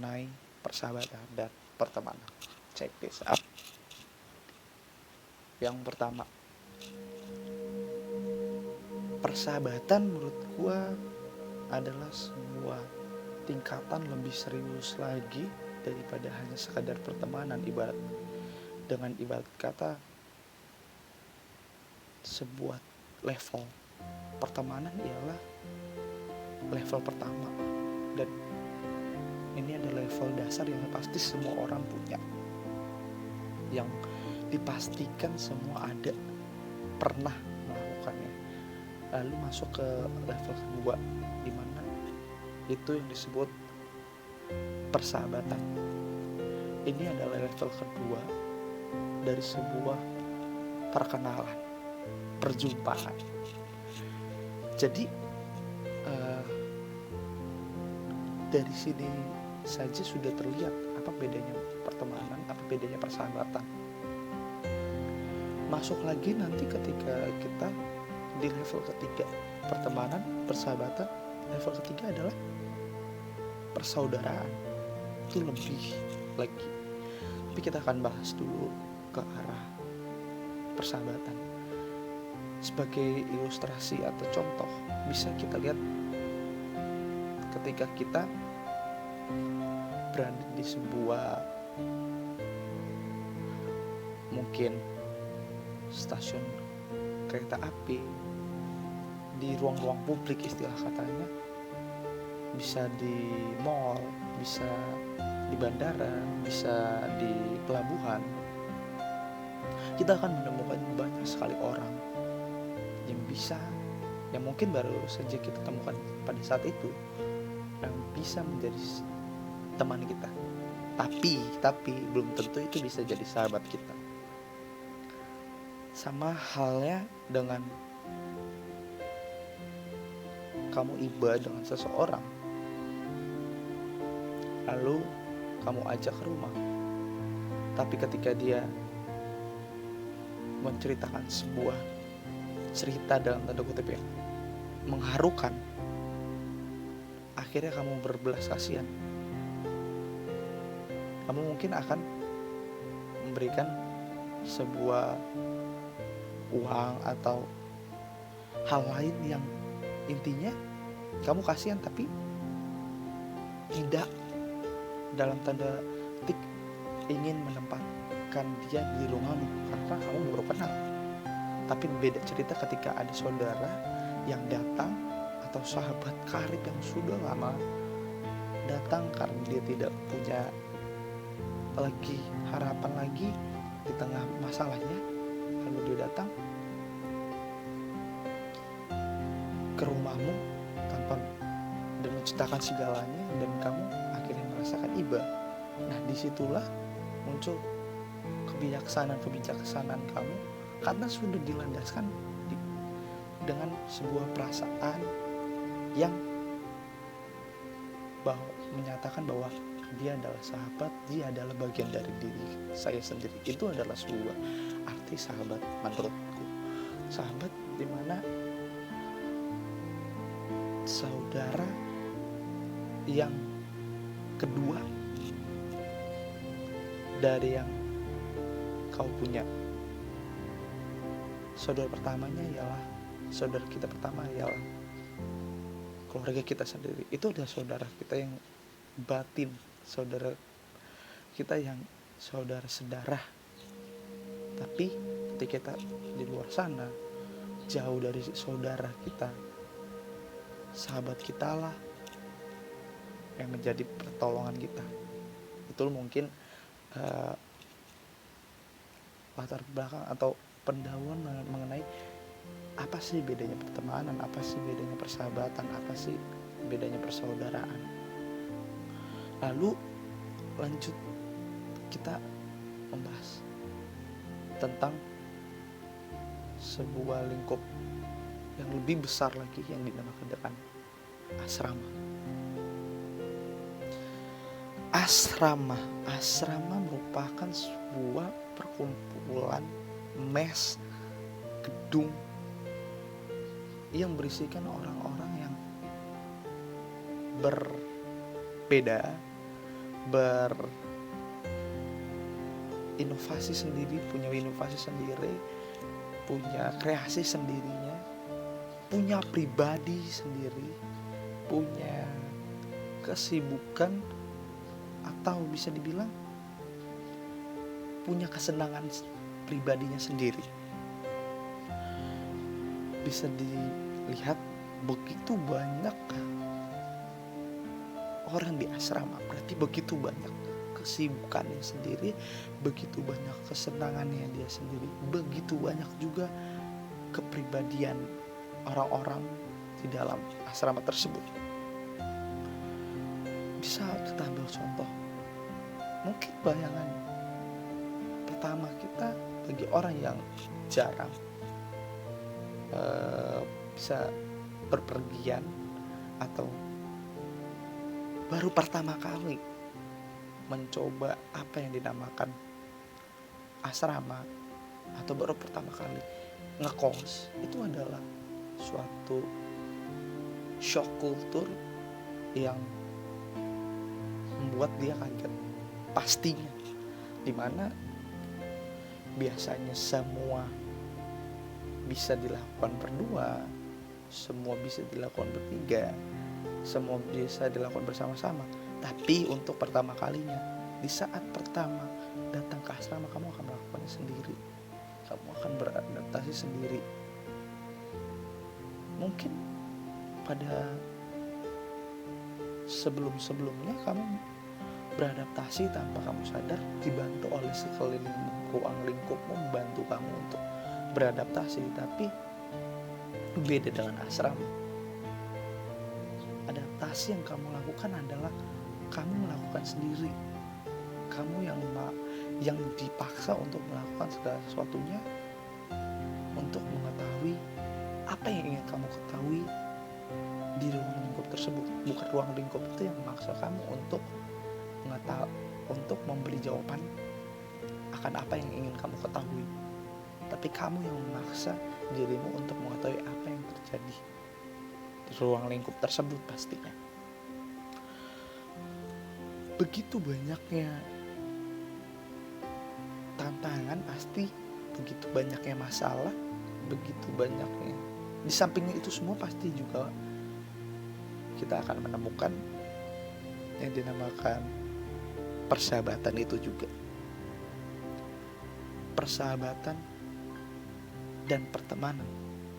mengenai persahabatan dan pertemanan. Check this out. Yang pertama, persahabatan menurut gua adalah sebuah tingkatan lebih serius lagi daripada hanya sekadar pertemanan. Ibarat kata sebuah level pertemanan ialah level pertama, dan ini adalah level dasar yang pasti semua orang punya, yang dipastikan semua ada pernah melakukannya. Lalu masuk ke level kedua, dimana itu yang disebut persahabatan. Ini adalah level kedua dari sebuah perkenalan, perjumpaan. Jadi dari sini saja sudah terlihat apa bedanya pertemanan, apa bedanya persahabatan. Masuk lagi nanti ketika kita di level ketiga, pertemanan, persahabatan. Level ketiga adalah persaudaraan. Itu lebih lagi. Tapi kita akan bahas dulu ke arah persahabatan. Sebagai ilustrasi atau contoh, bisa kita lihat ketika kita berada di sebuah mungkin stasiun kereta api, di ruang-ruang publik istilah katanya, bisa di mall, bisa di bandara, bisa di pelabuhan. Kita akan menemukan banyak sekali orang yang mungkin baru saja kita temukan pada saat itu, yang bisa menjadi teman kita, tapi belum tentu itu bisa jadi sahabat kita. Sama halnya dengan kamu iba dengan seseorang, lalu kamu ajak ke rumah, tapi ketika dia menceritakan sebuah cerita dalam tanda kutip yang mengharukan, akhirnya kamu berbelas kasihan. Kamu mungkin akan memberikan sebuah uang atau hal lain yang intinya kamu kasihan, tapi tidak dalam tanda petik ingin menempatkan dia di rumahmu karena kamu baru kenal. Tapi beda cerita ketika ada saudara yang datang atau sahabat karib yang sudah lama datang karena dia tidak punya lagi harapan lagi di tengah masalahnya, lalu dia datang ke rumahmu tanpa dan menceritakan segalanya, dan kamu akhirnya merasakan iba. Nah, disitulah muncul kebijaksanaan kamu karena sudah dilandaskan dengan sebuah perasaan yang menyatakan bahwa dia adalah sahabat, dia adalah bagian dari diri saya sendiri. Itu adalah sebuah arti sahabat menurutku. Sahabat dimana saudara yang kedua dari yang kau punya. Saudara pertamanya ialah saudara kita pertama ialah keluarga kita sendiri. Itu adalah saudara kita yang batin, saudara kita yang saudara sedarah. Tapi ketika kita di luar sana, jauh dari saudara kita, sahabat kita lah yang menjadi pertolongan kita. Itu mungkin latar belakang atau pendahuluan mengenai apa sih bedanya pertemanan, apa sih bedanya persahabatan, apa sih bedanya persaudaraan. Lalu lanjut kita membahas tentang sebuah lingkup yang lebih besar lagi yang dinamakan dengan asrama. Asrama merupakan sebuah perkumpulan mes, gedung yang berisikan orang-orang yang berbeda, berinovasi sendiri, punya kreasi sendirinya, punya pribadi sendiri, punya kesibukan, atau bisa dibilang punya kesenangan pribadinya sendiri. Bisa dilihat begitu banyak orang di asrama, berarti begitu banyak kesibukannya sendiri, begitu banyak kesenangannya dia sendiri, begitu banyak juga kepribadian orang-orang di dalam asrama tersebut. Bisa kita ambil contoh, mungkin bayangan pertama kita bagi orang yang jarang bisa berpergian atau baru pertama kali mencoba apa yang dinamakan asrama, atau baru pertama kali ngekos, itu adalah suatu shock kultur yang membuat dia kaget pastinya, dimana biasanya semua bisa dilakukan berdua, semua bisa dilakukan bertiga, semua bisa dilakukan bersama-sama. Tapi untuk pertama kalinya, di saat pertama datang ke asrama, kamu akan melakukannya sendiri, kamu akan beradaptasi sendiri. Mungkin pada sebelum-sebelumnya kamu beradaptasi tanpa kamu sadar, dibantu oleh sekeliling ruang lingkupmu membantu kamu untuk beradaptasi. Tapi beda dengan asrama. Adaptasi yang kamu lakukan adalah kamu melakukan sendiri. Kamu yang dipaksa untuk melakukan segala sesuatunya untuk mengetahui apa yang ingin kamu ketahui di ruang lingkup tersebut. Bukan ruang lingkup itu yang memaksa kamu untuk memberi jawaban akan apa yang ingin kamu ketahui, tapi kamu yang memaksa dirimu untuk mengetahui apa yang terjadi di ruang lingkup tersebut pastinya. Begitu banyaknya tantangan, pasti begitu banyaknya masalah, begitu banyaknya. Di samping itu semua pasti juga kita akan menemukan yang dinamakan persahabatan itu juga. Persahabatan dan pertemanan,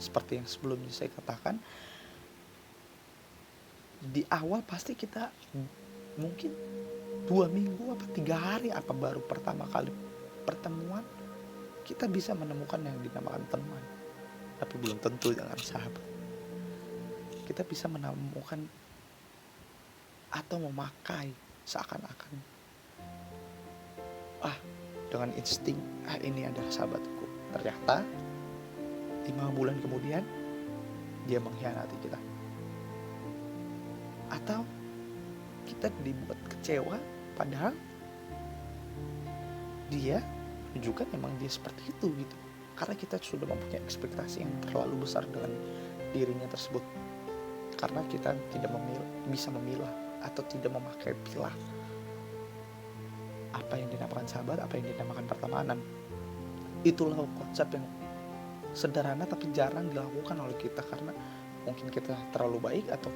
seperti yang sebelumnya saya katakan, di awal pasti kita mungkin 2 minggu apa 3 hari apa baru pertama kali pertemuan, kita bisa menemukan yang dinamakan teman. Tapi belum tentu dengan sahabat. Kita bisa menemukan atau memakai seakan-akan dengan insting, ini adalah sahabatku. Ternyata 5 bulan kemudian dia mengkhianati kita, atau kita dibuat kecewa padahal dia juga memang dia seperti itu gitu, karena kita sudah mempunyai ekspektasi yang terlalu besar dengan dirinya tersebut, karena kita tidak bisa memilah atau tidak memakai pilah apa yang dinamakan sahabat, apa yang dinamakan pertemanan. Itulah konsep yang sederhana tapi jarang dilakukan oleh kita, karena mungkin kita terlalu baik atau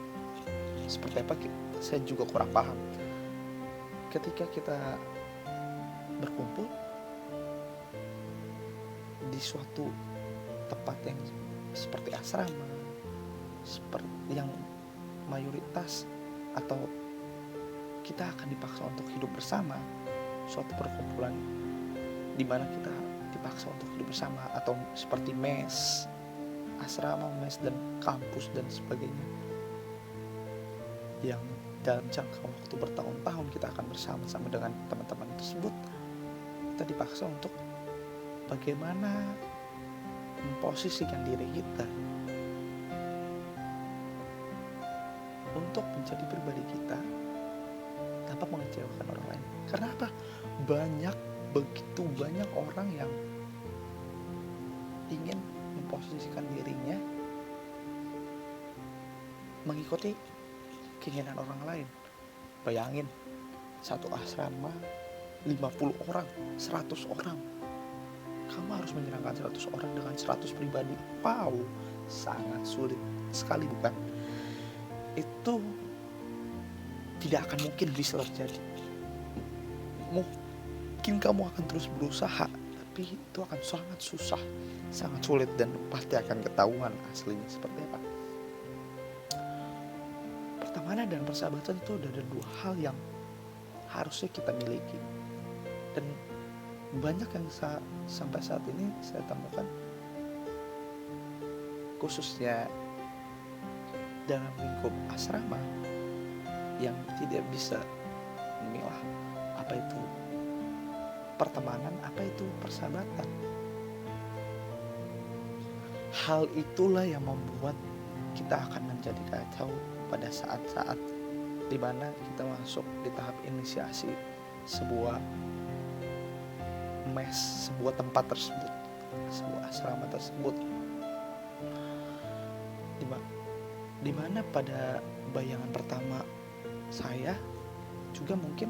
seperti apa, saya juga kurang paham. Ketika kita berkumpul di suatu tempat yang seperti asrama, seperti yang mayoritas atau kita akan dipaksa untuk hidup bersama, suatu perkumpulan di mana kita dipaksa untuk hidup bersama, atau seperti mes, asrama, mes, dan kampus dan sebagainya, yang dalam jangka waktu bertahun-tahun kita akan bersama-sama dengan teman-teman tersebut. Kita dipaksa untuk bagaimana memposisikan diri kita untuk menjadi pribadi kita tanpa mengecewakan orang lain. Karena apa? Begitu banyak orang yang ingin memposisikan dirinya mengikuti keinginan orang lain. Bayangin, satu asrama 50 orang, 100 orang. Kamu harus menyerangkan 100 orang dengan 100 pribadi. Wow, sangat sulit sekali bukan? Itu tidak akan mungkin bisa terjadi. Mungkin kamu akan terus berusaha, tapi itu akan sangat susah, sangat sulit, dan pasti akan ketahuan aslinya seperti apa. Pertemanan dan persahabatan itu ada dua hal yang harusnya kita miliki, dan banyak yang sampai saat ini saya temukan, khususnya dalam lingkup asrama, yang tidak bisa memilah apa itu pertemanan, apa itu persahabatan. Hal itulah yang membuat kita akan menjadi kacau pada saat-saat dimana kita masuk di tahap inisiasi sebuah mes, sebuah tempat tersebut, sebuah asrama tersebut, dimana pada bayangan pertama saya juga mungkin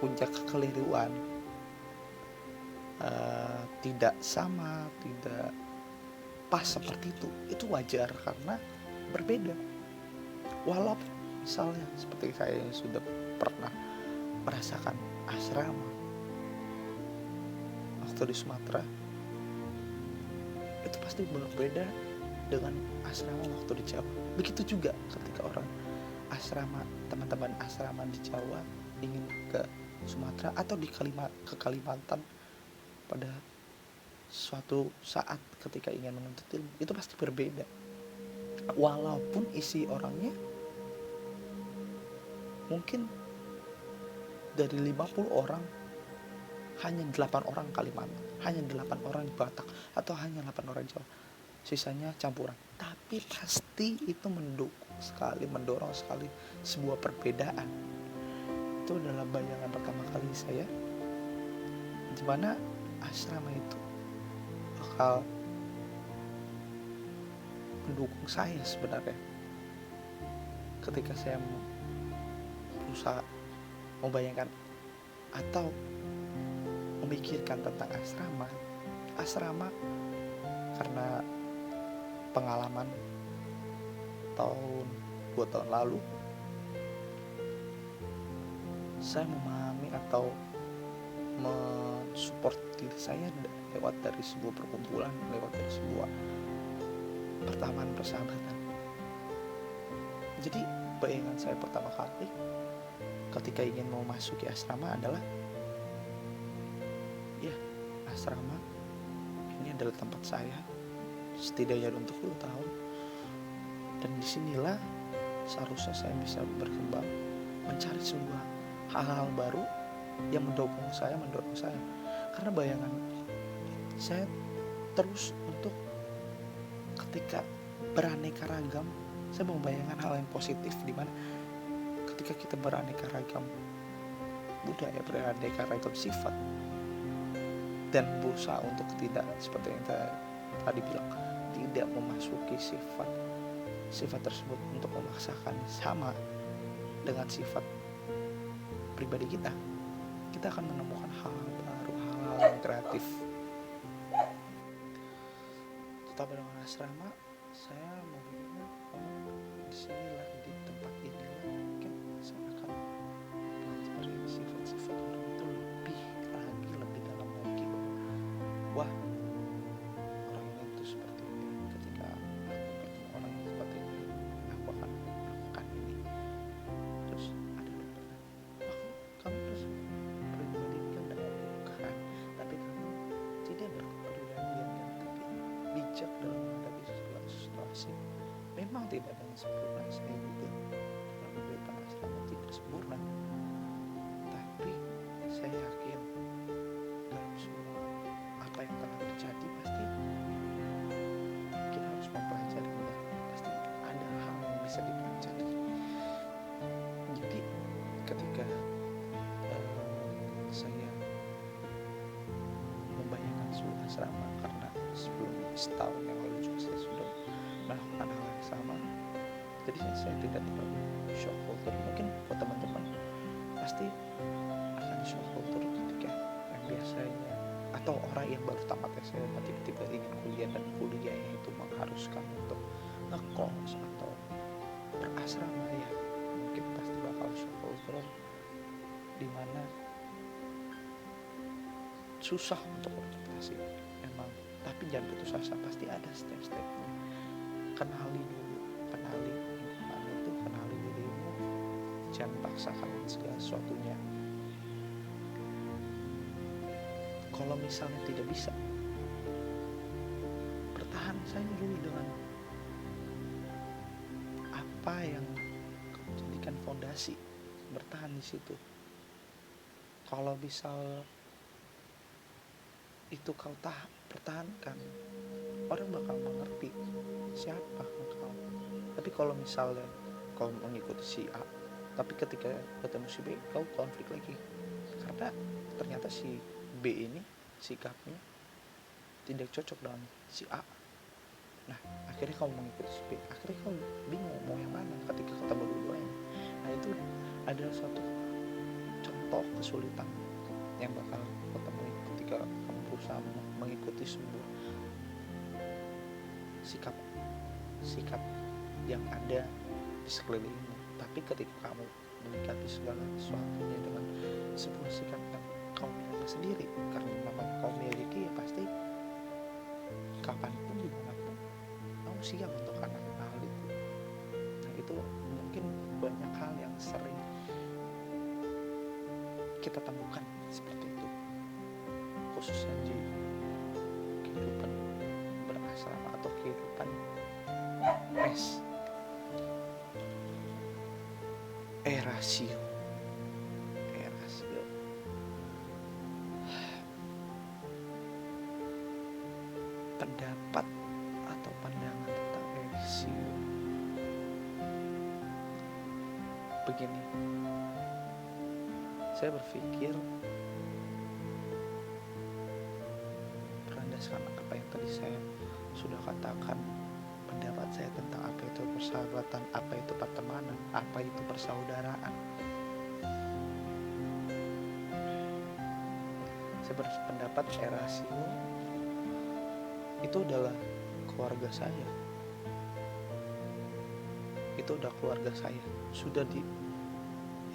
puncak kekeliruan, tidak sama, tidak pas seperti itu wajar karena berbeda. Walaupun misalnya seperti saya yang sudah pernah merasakan asrama waktu di Sumatera, itu pasti berbeda dengan asrama waktu di Jawa. Begitu juga ketika orang asrama, teman-teman asrama di Jawa ingin ke Sumatera atau ke Kalimantan pada suatu saat ketika ingin menuntut ilmu, itu pasti berbeda. Walaupun isi orangnya mungkin dari 50 orang hanya 8 orang Kalimantan, hanya 8 orang Batak, atau hanya 8 orang Jawa, sisanya campuran. Tapi pasti itu mendorong sekali sebuah perbedaan. Itu adalah bayangan pertama kali saya, dimana asrama itu bakal mendukung saya sebenarnya. Ketika saya berusaha membayangkan atau memikirkan tentang asrama karena pengalaman tahun 2 tahun lalu, saya memahami atau mensupport diri saya lewat dari sebuah perkumpulan, lewat dari sebuah pertemanan persahabatan. Jadi bayangan saya pertama kali ketika ingin memasuki asrama adalah, ya, asrama ini adalah tempat saya setidaknya untuk 2 tahun, dan disinilah seharusnya saya bisa berkembang, mencari sebuah hal-hal baru yang mendorong saya. Karena bayangan saya terus untuk ketika beraneka ragam, saya membayangkan hal yang positif, dimana ketika kita beraneka ragam budaya, beraneka ragam sifat, dan berusaha untuk tidak, seperti yang tadi bilang, tidak memasuki sifat tersebut untuk memaksakan sama dengan sifat pribadi kita akan menemukan hal-hal baru, hal-hal yang kreatif. Tetap dengan asrama, saya memikirkan disinilah, di tempat inilah mungkin saya akan pelajari sifat-sifat orang itu lebih dalam lagi. Wah, orang ini itu seperti ini. Ketika aku bertemu orang yang seperti ini, aku akan melakukan ini. Terus ada dorongan, kamu terus pribadi kan bukan, tapi kamu tidak berkepribadian kan, tapi bijak dalam menghadapi segala situasi. Memang tidak ada yang sempurna, saya juga dalam kehidupan asrama tidak sempurna, tapi saya yakin dalam semua apa yang telah terjadi pasti kita harus mempelajarinya. Pasti ada hal yang bisa dipelajari. Jadi ketika saya membayangkan sebuah asrama, karena sebelum setahun yang lalu juga saya sudah melakukan hal yang sama, jadi saya tidak terlalu shock culture. Mungkin buat teman-teman pasti akan shock culture ketika yang biasanya atau orang yang baru tamat SMA tiba-tiba ingin kuliah dan kuliahnya itu mengharuskan untuk ngekos atau berasrama, ya mungkin pasti bakal shock culture dimana susah untuk beradaptasi emang. Tapi jangan putus asa, pasti ada step-stepnya. Kenali dulu, kenali lingkungan itu, kenali dirimu, jangan paksakan segala sesuatunya. Kalau misalnya tidak bisa, bertahan saja dulu dengan apa yang kau jadikan fondasi, bertahan di situ. Kalau misal itu kau pertahankan, orang bakal mengerti siapa kau. Tapi kalau misalnya kau mengikuti si A, tapi ketika ketemu si B kau konflik lagi karena ternyata si B ini sikapnya tidak cocok dengan si A. Nah akhirnya kau mengikuti si B, akhirnya kau bingung mau yang mana ketika ketemu dua-duanya. Nah itu adalah suatu contoh kesulitan yang bakal kau temui ketika kamu berusaha mengikuti sebuah sikap yang ada di sekelilingmu. Tapi ketika kamu menikmati segala sesuatunya dengan sebuah sikap yang kau miliki sendiri, karena memang kau miliki, ya pasti kapanpun dimanapun kamu siap untuk hal itu. Nah itu mungkin banyak hal yang sering kita temukan seperti itu, khususnya di kehidupan berasrama atau kehidupan mes. Rasio pendapat atau pandangan tentang rasio begini. Saya berpikir berdasarkan apa yang tadi saya sudah katakan, pendapat saya tentang apa itu persahabatan, apa itu pertemanan, apa itu persaudaraan. Saya berpendapat rasio itu adalah keluarga saya. Itu udah keluarga saya. Sudah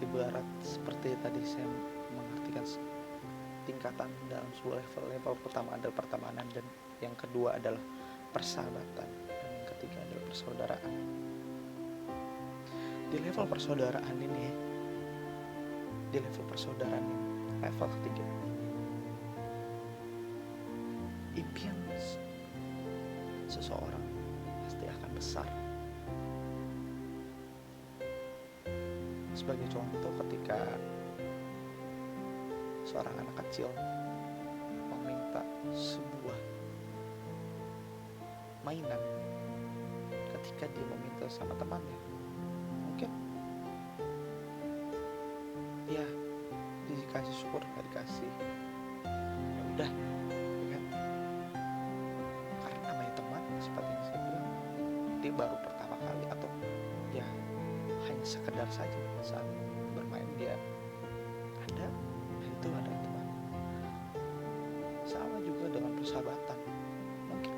ibarat seperti tadi saya mengartikan tingkatan dalam sebuah level pertama adalah pertemanan, dan yang kedua adalah persahabatan, dan yang ketiga adalah persaudaraan. Di level persaudaraan ini, level ketiga, impian seseorang pasti akan besar. Sebagai contoh, ketika seorang anak kecil meminta sebuah mainan, ketika dia meminta sama temannya, mungkin ya dikasih syukur, gak dikasih ya udah, ya kan? Karena namanya teman, seperti yang saya bilang, dia baru pertama kali atau ya hanya sekedar saja saat bermain dia ada, itu ada teman. Sama juga dengan persahabatan, mungkin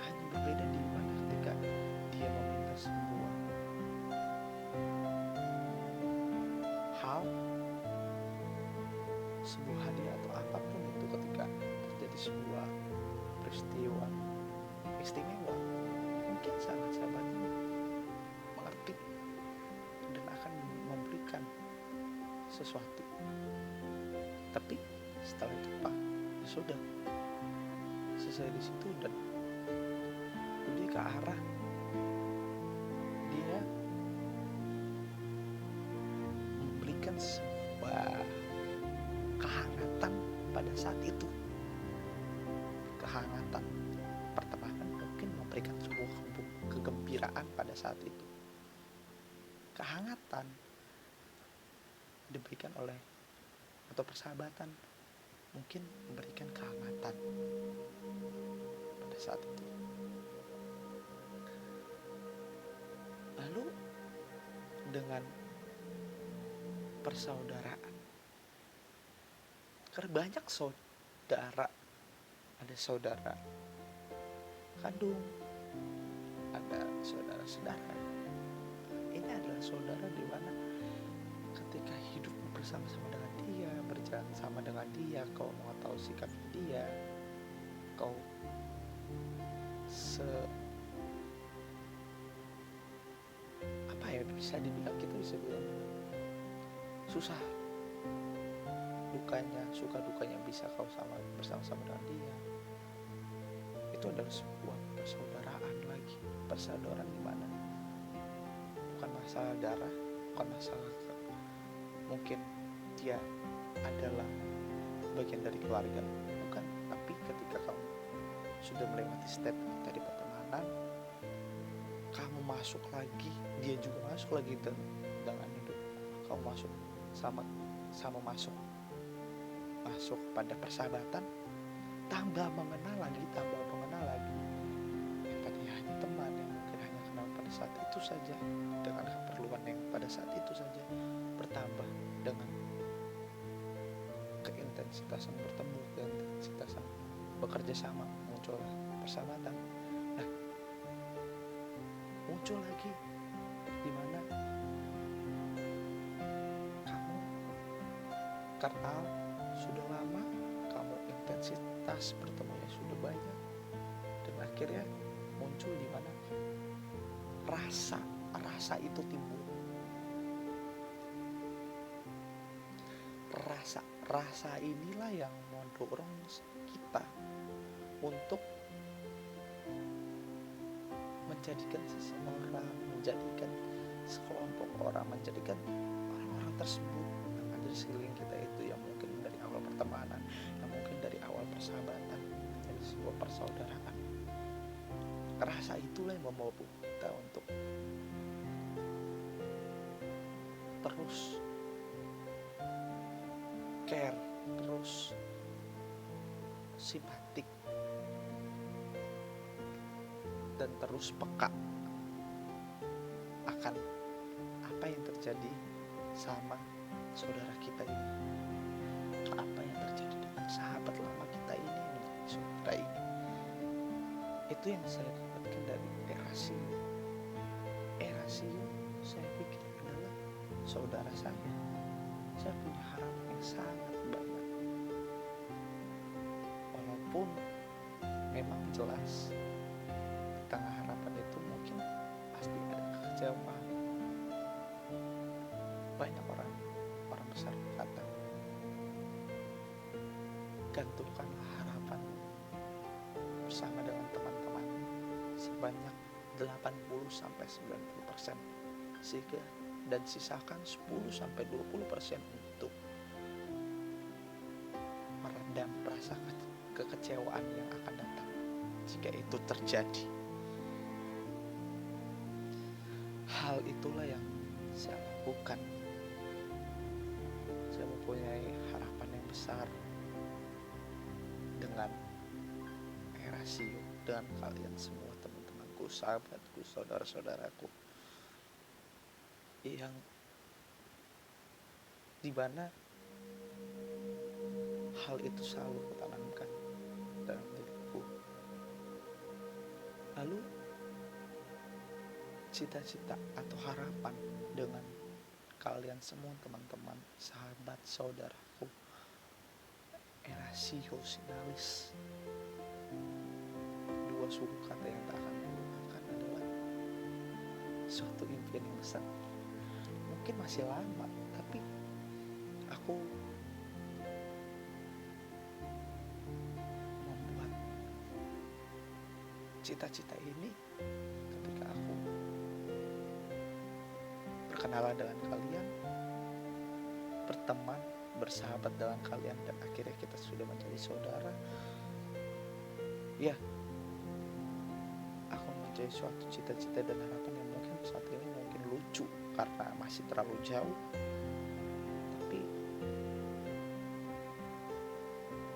hanya berbeda di mana ketika dia meminta sebuah hal, sebuah hadiah atau apapun itu, ketika terjadi sebuah peristiwa istimewa, mungkin sahabat-sahabatnya mengerti dan akan memberikan sesuatu. Tapi setelah itu ya sudah selesai di situ, dan lebih ke arah dia memberikan sebuah kehangatan pada saat itu. Kehangatan pertemanan mungkin memberikan sebuah kegembiraan pada saat itu. Kehangatan diberikan oleh atau persahabatan mungkin memberikan kehangatan pada saat itu. Lalu dengan persaudaraan. Karena banyak saudara, ada saudara kandung, ada saudara-saudara. Ini adalah saudara di mana ketika hidup bersama-sama dengan dia, berjalan sama dengan dia, kau mau tahu sikap dia, kau apa ya, bisa dibilang, kita bisa bilang susah dukanya, suka dukanya bisa kau bersama-sama dengan dia. Itu adalah sebuah persaudaraan lagi, persaudaraan di mana bukan masalah darah, bukan masalah mungkin dia adalah bagian dari keluarga, bukan. Tapi ketika kamu sudah melewati step tadi pertemanan, kamu masuk lagi, dia juga masuk lagi dengan hidup, kamu masuk sama masuk pada persahabatan, tambah mengenal lagi. Yang tadinya hanya teman, yang mungkin hanya kenal pada saat itu saja, dengan keperluan yang pada saat itu saja, bertambah dengan keintensitas yang bertemu, keintensitas yang bekerja sama, muncullah persahabatan. Nah, muncul lagi di mana kamu kenal sudah lama, kamu intensitas bertemunya sudah banyak, dan akhirnya muncul di mana rasa itu timbul. Rasa inilah yang mendorong kita untuk menjadikan seseorang, menjadikan sekelompok orang, menjadikan orang-orang tersebut yang ada di sekeliling kita itu, yang mungkin dari awal pertemanan, yang mungkin dari awal persahabatan, dari sebuah persaudaraan. Rasa itulah yang membawa kita untuk terus care, terus simpatik, dan terus peka akan apa yang terjadi sama saudara kita ini, apa yang terjadi dengan sahabat lama kita ini, dengan saudara ini. Itu yang saya dapatkan dari Erasio. Saya pikir adalah saudara saya. Saya punya harapan yang sangat banyak, walaupun memang jelas di tengah harapan itu mungkin pasti ada kekecewaan. Banyak orang besar berkata, gantungkanlah harapan bersama dengan teman-teman sebanyak 80-90%, dan sisakan 10-20% untuk meredam rasa kekecewaan yang akan datang jika itu terjadi. Hal itulah yang saya lakukan. Saya mempunyai harapan yang besar dengan Erasio, dengan kalian semua, teman-temanku, sahabatku, saudara-saudaraku, yang dimana hal itu selalu kutanamkan dalam diriku. Lalu cita-cita atau harapan dengan kalian semua, teman-teman, sahabat, saudaraku, Erasio Sinalis, dua suku kata yang tak akan dilupakan, adalah suatu impian yang besar. Mungkin masih lama, tapi aku membuat cita-cita ini ketika aku berkenalan dengan kalian, berteman, bersahabat dengan kalian, dan akhirnya kita sudah menjadi saudara. Ya, aku menjadi suatu cita-cita dan harapan yang mungkin saat ini mungkin lucu karena masih terlalu jauh, tapi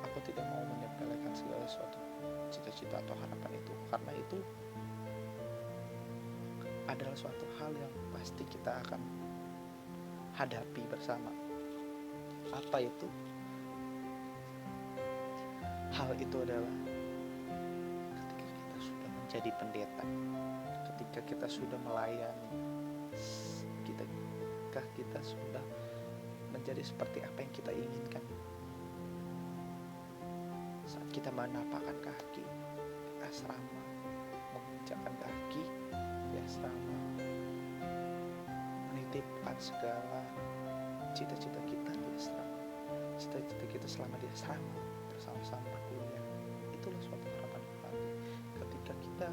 aku tidak mau menyepelekan segala sesuatu cita-cita atau harapan itu, karena itu adalah suatu hal yang pasti kita akan hadapi bersama. Apa itu? Hal itu adalah ketika kita sudah menjadi pendeta, ketika kita sudah melayani, ketika kita sudah menjadi seperti apa yang kita inginkan. Saat kita menapakkan kaki di asrama, menginjakkan kaki di asrama, menitipkan segala cita-cita kita di asrama, cita-cita kita selama di asrama bersama-sama berkuliah, itulah suatu harapan kembali. Ketika kita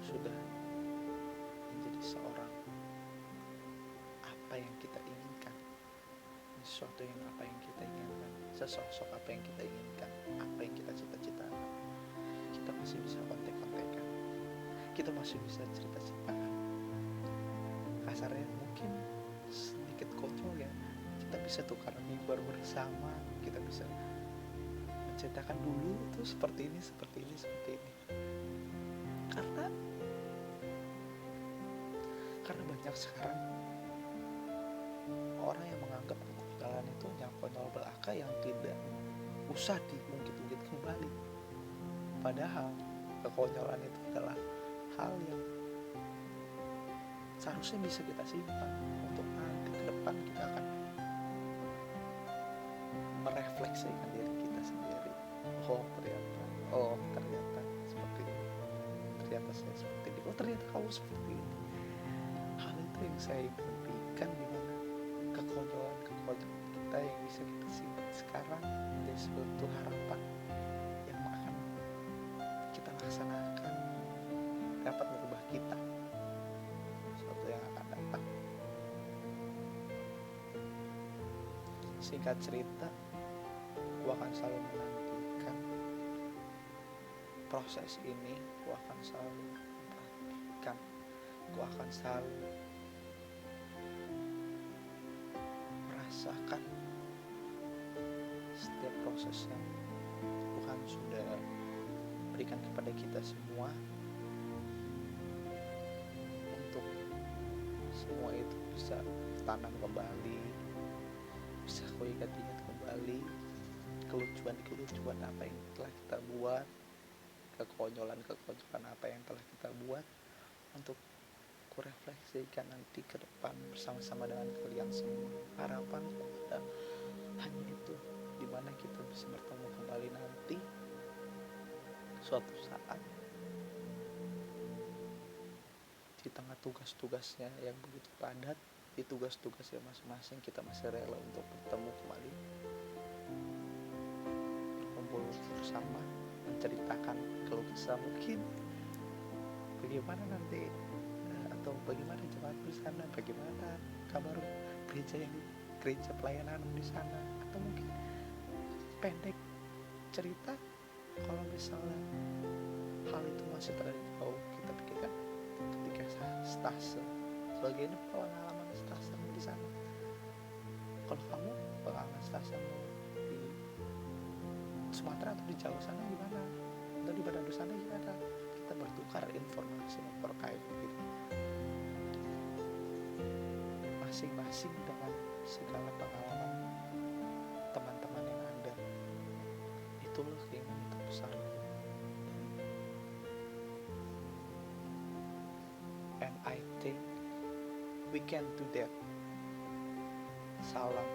sudah menjadi seorang apa yang kita inginkan, sesuatu yang apa yang kita inginkan, sesosok apa yang kita inginkan, apa yang kita cita-citakan, kita masih bisa kontek-kontekan, kita masih bisa cerita-ceritakan. Kasarnya mungkin sedikit konyol ya, kita bisa tukar mimbar bersama, kita bisa menceritakan dulu itu seperti ini. Karena banyak sekarang orang yang menganggap kekonyolan itu hanya konyol belaka yang tidak usah diungkit-ungkit kembali. Padahal kekonyolan itu adalah hal yang seharusnya bisa kita simpan untuk nanti ke depan kita akan merefleksikan diri kita sendiri. Ternyata seperti ini. Ternyata saya seperti ini. Ternyata kamu seperti ini. Hal itu yang saya impikan, dimana kekonyolan kita yang bisa kita simpan sekarang menjadi suatu harapan yang akan kita laksanakan, dapat merubah kita suatu yang akan datang. Singkat cerita, aku akan selalu menantikan proses ini, aku akan selalu memperhatikan, aku akan selalu merasakan setiap proses yang Tuhan sudah berikan kepada kita semua, untuk semua itu bisa tanam kembali, bisa kau ingat-ingat kembali kelucuan apa yang telah kita buat, kekonyolan apa yang telah kita buat, untuk kurefleksikan nanti ke depan bersama-sama dengan kalian semua. Harapanku adalah hanya itu, dimana kita bisa bertemu kembali nanti suatu saat di tengah tugas-tugasnya yang begitu padat, di tugas-tugasnya masing-masing kita masih rela untuk bertemu kembali, berkumpul bersama, menceritakan keluh kesah mungkin bagaimana nanti, atau bagaimana jemaat di sana, bagaimana kabar gereja pelayanan di sana, atau mungkin pendek cerita kalau misalnya hal itu masih terlalu jauh, kita pikirkan ketika stase, bagaimana pengalaman stasemu di sana. Kalau kamu pengalaman stasemu di Sumatera atau di Jawa sana gimana, atau di Manado sana gimana, kita bertukar informasi terkait begitu, masing-masing dengan segala pengalaman teman-teman yang ada. Itulah keinginan terbesarku, and I think we can do that. Salam